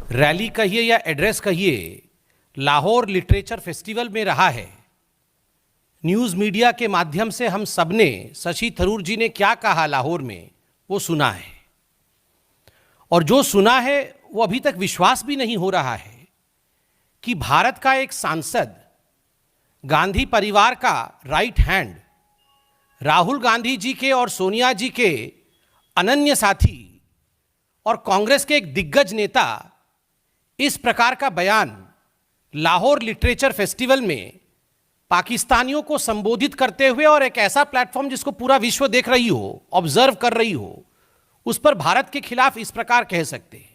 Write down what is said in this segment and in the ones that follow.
Rally कहिए या address कहिए, लाहौर लिटरेचर फेस्टिवल में रहा है। न्यूज़ मीडिया के माध्यम से हम सबने शशि थरूर जी ने क्या कहा लाहौर में वो सुना है, और जो सुना है वो अभी तक विश्वास भी नहीं हो रहा है कि भारत का एक सांसद, गांधी परिवार का राइट हैंड, राहुल गांधी जी के और सोनिया जी के अनन्य साथी और कांग्रेस के एक दिग्गज नेता इस प्रकार का बयान लाहौर लिटरेचर फेस्टिवल में पाकिस्तानियों को संबोधित करते हुए, और एक ऐसा प्लेटफॉर्म जिसको पूरा विश्व देख रही हो, ऑब्जर्व कर रही हो, उस पर भारत के खिलाफ इस प्रकार कह सकते हैं।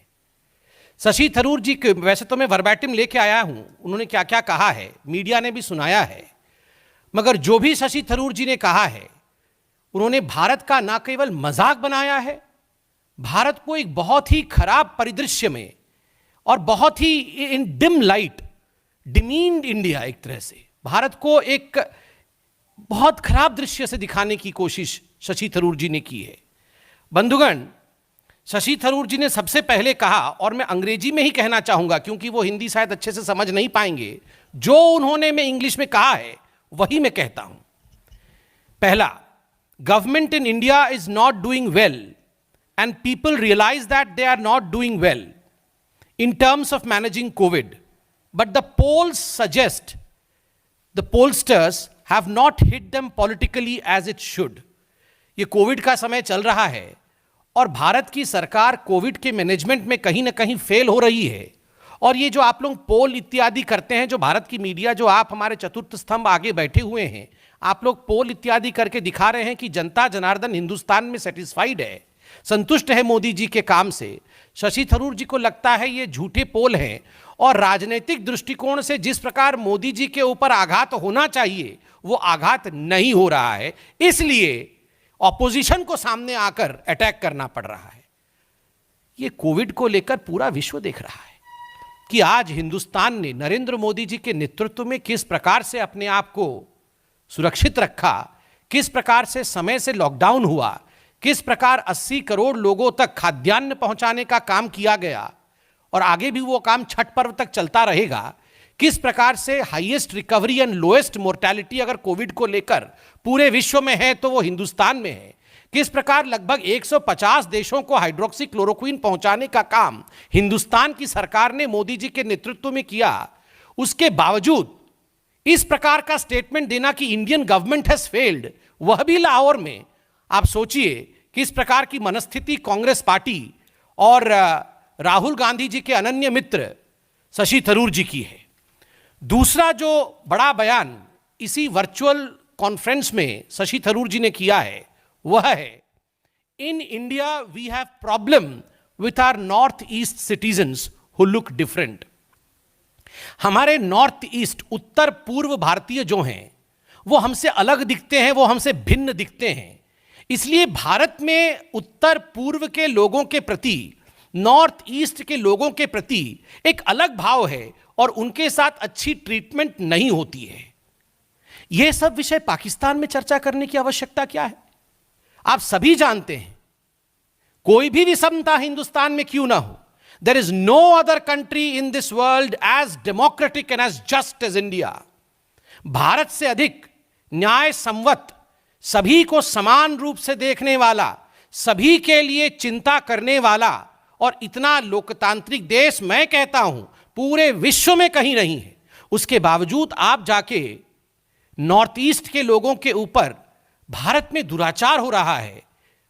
शशि थरूर जी के, वैसे तो मैं वर्बैटिम लेके आया हूं, उन्होंने क्या क्या कहा है, मीडिया ने भी सुनाया है, मगर जो भी शशि थरूर जी ने कहा है, उन्होंने भारत का ना केवल मजाक बनाया है, भारत को एक बहुत ही खराब परिदृश्य में और बहुत ही इन डिम लाइट डिमीन्ड इंडिया, एक तरह से भारत को एक बहुत खराब दृश्य से दिखाने की कोशिश शशि थरूर जी ने की है। बंधुगण, शशि थरूर जी ने सबसे पहले कहा, और मैं अंग्रेजी में ही कहना चाहूंगा क्योंकि वो हिंदी शायद अच्छे से समझ नहीं पाएंगे, जो उन्होंने मैं इंग्लिश में कहा है वही मैं कहता हूं। पहला, government in India is not doing well and people realise that they are not doing well in terms of managing COVID, but the polls suggest the pollsters have not hit them politically as it should. ये Covid का समय चल रहा है और भारत की सरकार Covid के मैनेजमेंट में कहीं ना कहीं फेल हो रही है, और ये जो आप लोग पोल इत्यादि करते हैं, जो भारत की मीडिया, जो आप हमारे चतुर्थ स्तंभ आगे बैठे हुए हैं, आप लोग पोल इत्यादि करके दिखा रहे हैं कि जनता जनार्दन हिंदुस्तान में सेटिस्फाइड है, संतुष्ट है मोदी जी के काम से। शशि थरूर जी को लगता है ये झूठे पोल हैं, और राजनीतिक दृष्टिकोण से जिस प्रकार मोदी जी के ऊपर आघात होना चाहिए वो आघात नहीं हो रहा है, इसलिए ऑपोजिशन को सामने आकर अटैक करना पड़ रहा है। ये कोविड को लेकर पूरा विश्व देख रहा है कि आज हिंदुस्तान ने नरेंद्र मोदी जी के नेतृत्व में किस प्रकार से अपने आप को सुरक्षित रखा, किस प्रकार से समय से लॉकडाउन हुआ, किस प्रकार 80 करोड़ लोगों तक खाद्यान्न पहुंचाने का काम किया गया, और आगे भी वो काम छठ पर्व तक चलता रहेगा। किस प्रकार से highest recovery and lowest mortality अगर कोविड को लेकर पूरे विश्व में है तो वो हिंदुस्तान में है। किस प्रकार लगभग 150 देशों को हाइड्रोक्सी क्लोरोक्विन पहुंचाने का काम हिंदुस्तान की सरकार ने मोदी जी के नेतृत्व में किया। उसके बावजूद इस प्रकार का स्टेटमेंट देना कि इंडियन गवर्नमेंट हैज फेल्ड, वह भी लाहौर में। आप सोचिए किस प्रकार की मनस्थिति कांग्रेस पार्टी और राहुल गांधी जी के अनन्य मित्र शशि थरूर जी की है। दूसरा जो बड़ा बयान इसी वर्चुअल कॉन्फ्रेंस में शशि थरूर जी ने किया है वह है, in India we have problem with our north east citizens who look different. हमारे नॉर्थ ईस्ट, उत्तर पूर्व भारतीय जो हैं वो हमसे अलग दिखते हैं, वो हमसे भिन्न दिखते हैं। इसलिए भारत में उत्तर पूर्व के लोगों के प्रति, नॉर्थ ईस्ट के लोगों के प्रति एक अलग भाव है और उनके साथ अच्छी ट्रीटमेंट नहीं होती है। यह सब विषय पाकिस्तान में चर्चा करने की आवश्यकता क्या है? आप सभी जानते हैं, कोई भी विषमता हिंदुस्तान में क्यों ना हो, there is no other country in this world as democratic and as just as India. Bharat से अधिक न्याय संवत, सभी को समान रूप से देखने वाला, सभी के लिए चिंता करने वाला और इतना लोकतांत्रिक देश मैं कहता हूं पूरे विश्व में कहीं नहीं है। उसके बावजूद आप जाके नॉर्थ ईस्ट के लोगों के ऊपर भारत में दुराचार हो रहा है,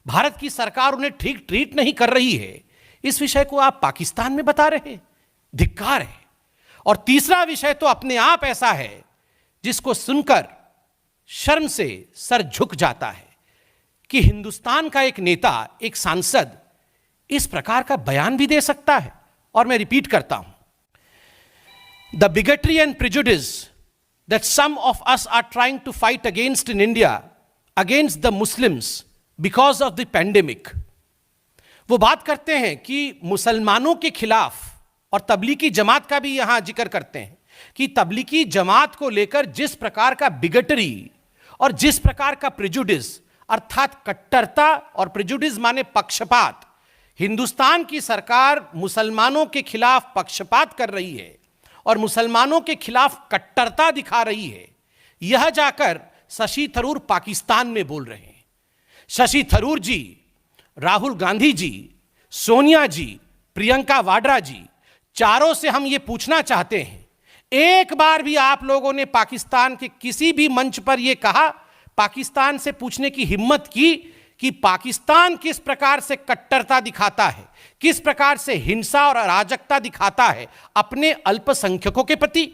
भारत की सरकार उन्हें ठीक ट्रीट नहीं कर रही है, इस विषय को आप पाकिस्तान में बता रहे हैं, धिक्कार है। और तीसरा विषय तो अपने आप ऐसा है जिसको सुनकर शर्म से सर झुक जाता है कि हिंदुस्तान का एक नेता, एक सांसद इस प्रकार का बयान भी दे सकता है। और मैं रिपीट करता हूं, the bigotry and prejudice that some of us are trying to fight against in India, against the Muslims because of the pandemic. वो बात करते हैं कि मुसलमानों के खिलाफ, और तबलीगी जमात का भी यहां जिक्र करते हैं कि तबलीगी जमात को लेकर जिस प्रकार का बिगटरी और जिस प्रकार का प्रिजुडिस, अर्थात कट्टरता, और प्रिजुडिस माने पक्षपात, हिंदुस्तान की सरकार मुसलमानों के खिलाफ पक्षपात कर रही है और मुसलमानों के खिलाफ कट्टरता दिखा रही है, यह जाकर शशि थरूर पाकिस्तान में बोल रहे हैं। शशि थरूर जी, राहुल गांधी जी, सोनिया जी, प्रियंका वाड्रा जी, चारों से हम ये पूछना चाहते हैं, एक बार भी आप लोगों ने पाकिस्तान के किसी भी मंच पर यह कहा, पाकिस्तान से पूछने की हिम्मत की कि पाकिस्तान किस प्रकार से कट्टरता दिखाता है, किस प्रकार से हिंसा और अराजकता दिखाता है अपने अल्पसंख्यकों के प्रति?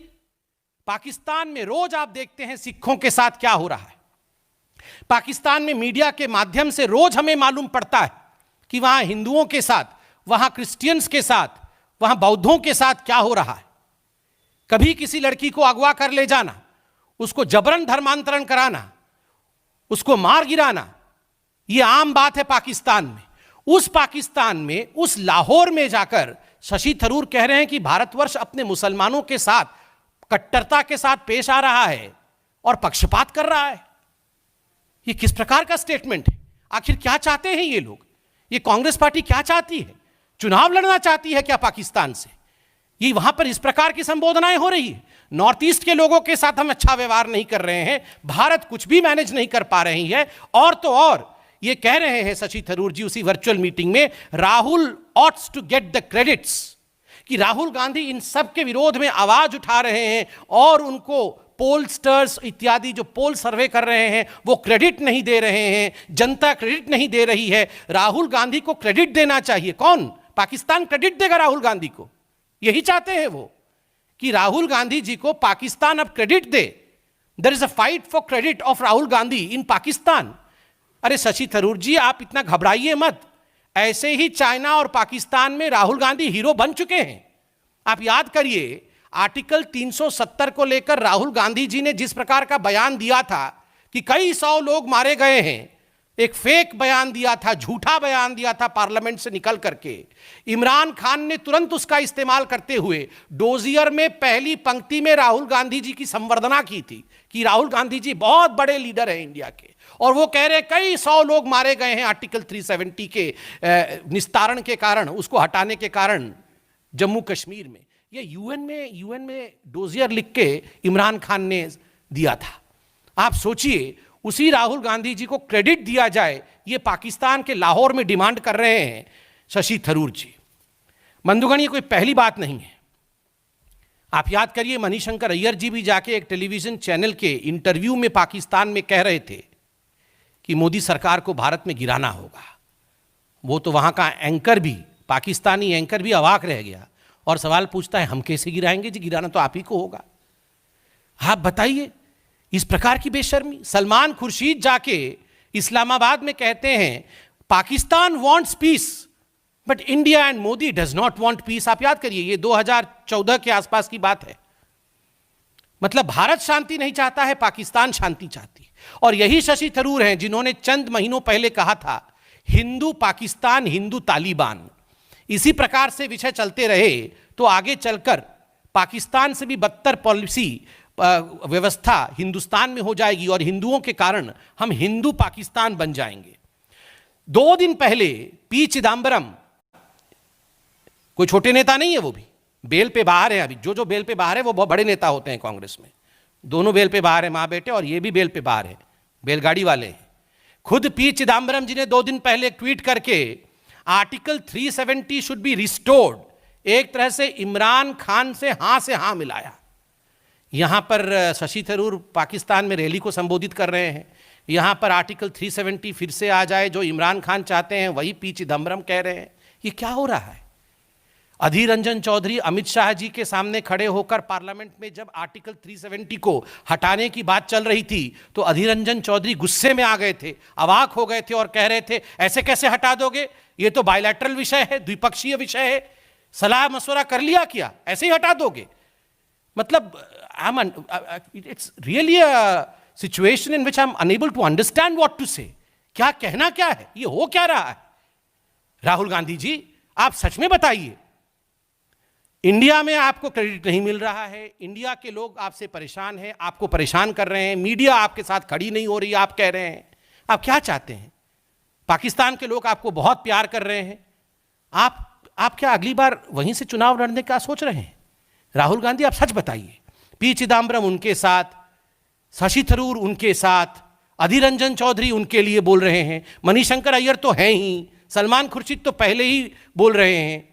पाकिस्तान में रोज आप देखते हैं सिखों के साथ क्या हो रहा है। पाकिस्तान में मीडिया के माध्यम से रोज हमें मालूम पड़ता है कि वहां हिंदुओं के साथ, वहां क्रिश्चियंस के साथ, वहां बौद्धों के साथ क्या हो रहा है। कभी किसी लड़की को अगवा कर ले जाना, उसको जबरन धर्मांतरण कराना, उसको मार गिराना, यह आम बात है पाकिस्तान में। उस पाकिस्तान में, उस लाहौर में जाकर शशि थरूर कह रहे हैं कि भारतवर्ष अपने मुसलमानों के साथ कट्टरता के साथ पेश आ रहा है और पक्षपात कर रहा है। यह किस प्रकार का स्टेटमेंट है? आखिर क्या चाहते हैं ये लोग? ये कांग्रेस पार्टी क्या चाहती है? चुनाव लड़ना चाहती है क्या पाकिस्तान से? ये वहां पर इस प्रकार की संबोधनाएं हो रही है। नॉर्थ ईस्ट के लोगों के साथ हम अच्छा व्यवहार नहीं कर रहे हैं, भारत कुछ भी मैनेज नहीं कर पा रही है। और तो और ये कह रहे हैं शशि थरूर जी उसी वर्चुअल मीटिंग में, Rahul ought to get the credits, कि राहुल गांधी इन सब के विरोध में आवाज उठा रहे हैं और उनको पोलस्टर्स इत्यादि जो पोल सर्वे कर रहे हैं वो क्रेडिट नहीं दे रहे हैं, जनता क्रेडिट नहीं दे रही है। राहुल गांधी को क्रेडिट देना चाहिए। कौन? पाकिस्तान क्रेडिट देगा राहुल गांधी को? यही चाहते हैं वो कि राहुल गांधी जी को पाकिस्तान अब क्रेडिट दे। There is a fight for credit of Rahul Gandhi in Pakistan. अरे शशि थरूर जी, आप इतना घबराइए मत। ऐसे ही चाइना और पाकिस्तान में राहुल गांधी हीरो बन चुके हैं। आप याद करिए, आर्टिकल 370 को लेकर राहुल गांधी जी ने जिस प्रकार का बयान दिया था कि कई 100 लोग मारे गए हैं, एक फेक बयान दिया था, झूठा बयान दिया था पार्लियामेंट से निकल करके। इमरान खान ने तुरंत उसका इस्तेमाल करते हुए डोजियर में पहली पंक्ति में राहुल गांधी जी की संवर्धना की थी कि राहुल गांधी जी बहुत बड़े लीडर हैं इंडिया के। और वो कह रहे कई 100 लोग मारे गए हैं आर्टिकल 370 के निस्तारण के कारण, उसको हटाने के कारण जम्मू कश्मीर में। ये यूएन में डोजियर लिख के इमरान खान ने दिया था। आप सोचिए, उसी राहुल गांधी जी को क्रेडिट दिया जाए, ये पाकिस्तान के लाहौर में डिमांड कर रहे हैं शशि थरूर जी। बंधुगण, ये कोई पहली बात नहीं है। आप याद करिए, मणिशंकर अय्यर जी भी जाके एक टेलीविजन चैनल के इंटरव्यू में पाकिस्तान में कह रहे थे कि मोदी सरकार को भारत में गिराना होगा। वो तो वहां का एंकर भी, पाकिस्तानी एंकर भी अवाक रह गया और सवाल पूछता है, हम कैसे गिराएंगे जी? गिराना तो आप ही को होगा। आप बताइए, इस प्रकार की बेशर्मी। सलमान खुर्शीद जाके इस्लामाबाद में कहते हैं Pakistan wants peace but India and Modi does not want peace. आप याद करिए, ये 2014 के आसपास की बात है। मतलब भारत शांति नहीं चाहता है, पाकिस्तान शांति चाहती है। और यही शशि थरूर हैं जिन्होंने चंद महीनों पहले कहा था हिंदू पाकिस्तान, हिंदू तालिबान। इसी प्रकार से विषय चलते रहे तो आगे चलकर पाकिस्तान से भी बदतर पॉलिसी व्यवस्था हिंदुस्तान में हो जाएगी और हिंदुओं के कारण हम हिंदू पाकिस्तान बन जाएंगे। 2 दिन पहले पी चिदम्बरम, कोई छोटे नेता नहीं है, वो भी बेल पे बाहर है। अभी जो बेल पे बाहर है वो बहुत बड़े नेता होते हैं कांग्रेस में। दोनों बेल पे बाहर है, मां बेटे, और ये भी बेल पे बाहर है, बेलगाड़ी वाले हैं। खुद पी चिदम्बरम जी ने 2 दिन पहले ट्वीट करके आर्टिकल 370 शुड बी रिस्टोर्ड, एक तरह से इमरान खान से हां मिलाया। यहां पर शशि थरूर पाकिस्तान में रैली को संबोधित कर रहे हैं, यहां पर आर्टिकल 370 फिर से आ जाए, जो इमरान खान चाहते हैं वही पी चिदम्बरम कह रहे हैं। ये क्या हो रहा है? अधीर रंजन चौधरी अमित शाह जी के सामने खड़े होकर पार्लियामेंट में जब आर्टिकल 370 को हटाने की बात चल रही थी तो अधीर रंजन चौधरी गुस्से में आ गए थे, अवाक हो गए थे और कह रहे थे ऐसे कैसे हटा दोगे, ये तो बायलैटरल विषय है, द्विपक्षीय विषय है, सलाह मशवरा कर लिया क्या, ऐसे ही हटा दोगे? मतलब it's really a situation in which I am unable to understand what to say. क्या कहना क्या है, ये हो क्या रहा है? राहुल गांधी जी, आप सच में बताइए, इंडिया में आपको क्रेडिट नहीं मिल रहा है, इंडिया के लोग आपसे परेशान हैं, आपको परेशान कर रहे हैं, मीडिया आपके साथ खड़ी नहीं हो रही, आप कह रहे हैं, आप क्या चाहते हैं? पाकिस्तान के लोग आपको बहुत प्यार कर रहे हैं, आप क्या अगली बार वहीं से चुनाव लड़ने का सोच रहे हैं? राहुल गांधी, आप सच बताइए। पी चिदम्बरम उनके साथ, शशि थरूर उनके साथ, अधीर रंजन चौधरी उनके लिए बोल रहे हैं, मणिशंकर अय्यर तो हैं ही, सलमान खुर्शीद तो पहले ही बोल रहे हैं।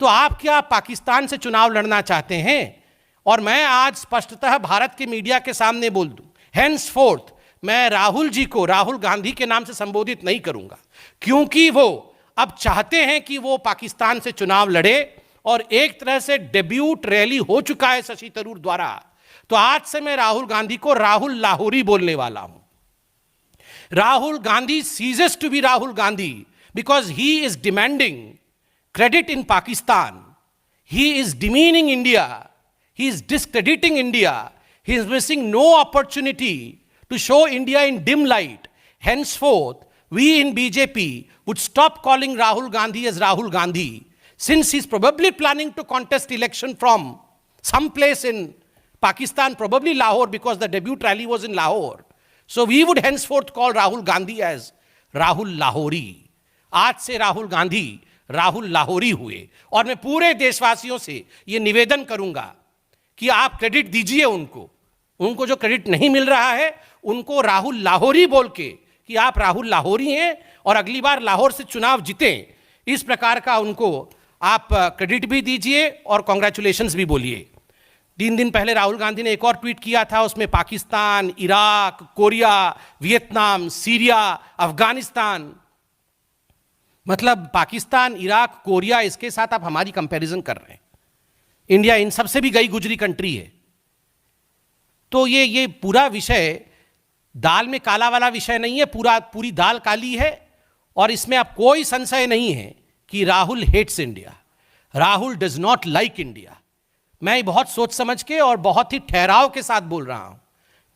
तो आप क्या पाकिस्तान से चुनाव लड़ना चाहते हैं? और मैं आज स्पष्टतः भारत के मीडिया के सामने बोल दूं, हेंसफोर्थ मैं राहुल जी को राहुल गांधी के नाम से संबोधित नहीं करूंगा, क्योंकि वो अब चाहते हैं कि वो पाकिस्तान से चुनाव लड़े और एक तरह से डेब्यूट रैली हो चुका है शशि थरूर द्वारा। तो आज से मैं राहुल गांधी को राहुल लाहौरी बोलने वाला हूं। Rahul Gandhi ceases to be Rahul Gandhi because he is demanding credit in Pakistan. He is demeaning India. He is discrediting India. He is missing no opportunity to show India in dim light. Henceforth, we in BJP would stop calling Rahul Gandhi as Rahul Gandhi, since he's probably planning to contest election from some place in Pakistan, probably Lahore, because the debut rally was in Lahore. So we would henceforth call Rahul Gandhi as Rahul Lahori. आज से राहुल गांधी राहुल लाहौरी हुए। और मैं पूरे देशवासियों से ये निवेदन करूंगा कि आप क्रेडिट दीजिए उनको जो क्रेडिट नहीं मिल रहा है उनको राहुल लाहौरी बोल के कि आप राहुल लाहौरी हैं और अगली बार लाहौर से चुनाव जीतें, इस प्रकार का उनको आप क्रेडिट भी दीजिए और कॉन्ग्रेचुलेशंस भी बोलिए। 3 दिन पहले राहुल गांधी ने एक और ट्वीट किया था, उसमें Pakistan, Iraq, Korea, Vietnam, Syria, Afghanistan, मतलब पाकिस्तान, इराक, कोरिया, इसके साथ आप हमारी कंपैरिजन कर रहे हैं। इंडिया इन सब से भी गई गुजरी कंट्री है। तो ये पूरा विषय दाल में काला वाला विषय नहीं है, पूरी दाल काली है। और इसमें अब कोई संशय नहीं है कि Rahul hates India, Rahul does not like India. मैं बहुत सोच समझ के और बहुत ही ठहराव के साथ बोल रहा हूं।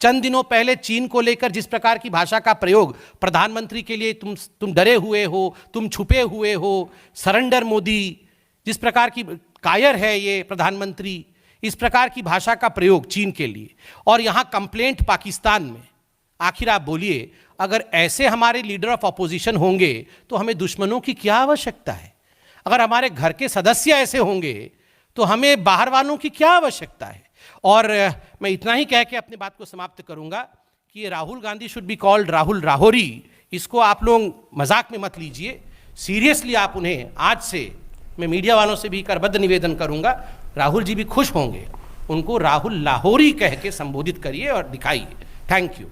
चंद दिनों पहले चीन को लेकर जिस प्रकार की भाषा का प्रयोग प्रधानमंत्री के लिए, तुम डरे हुए हो, तुम छुपे हुए हो, सरेंडर मोदी, जिस प्रकार की कायर है ये प्रधानमंत्री, इस प्रकार की भाषा का प्रयोग चीन के लिए, और यहां कंप्लेंट पाकिस्तान में। आखिर आप बोलिए, अगर ऐसे हमारे लीडर ऑफ अपोजिशन होंगे तो हमें दुश्मनों की क्या आवश्यकता है? अगर हमारे घर के सदस्य ऐसे होंगे तो हमें बाहर वालों की क्या आवश्यकता है? और मैं इतना ही कह के अपनी बात को समाप्त करूंगा कि ये Rahul Gandhi should be called Rahul Lahori, इसको आप लोग मजाक में मत लीजिए, सीरियसली आप उन्हें आज से, मैं मीडिया वालों से भी करबद्ध निवेदन करूंगा, राहुल जी भी खुश होंगे, उनको राहुल लाहौरी कह के संबोधित करिए और दिखाइए। Thank you.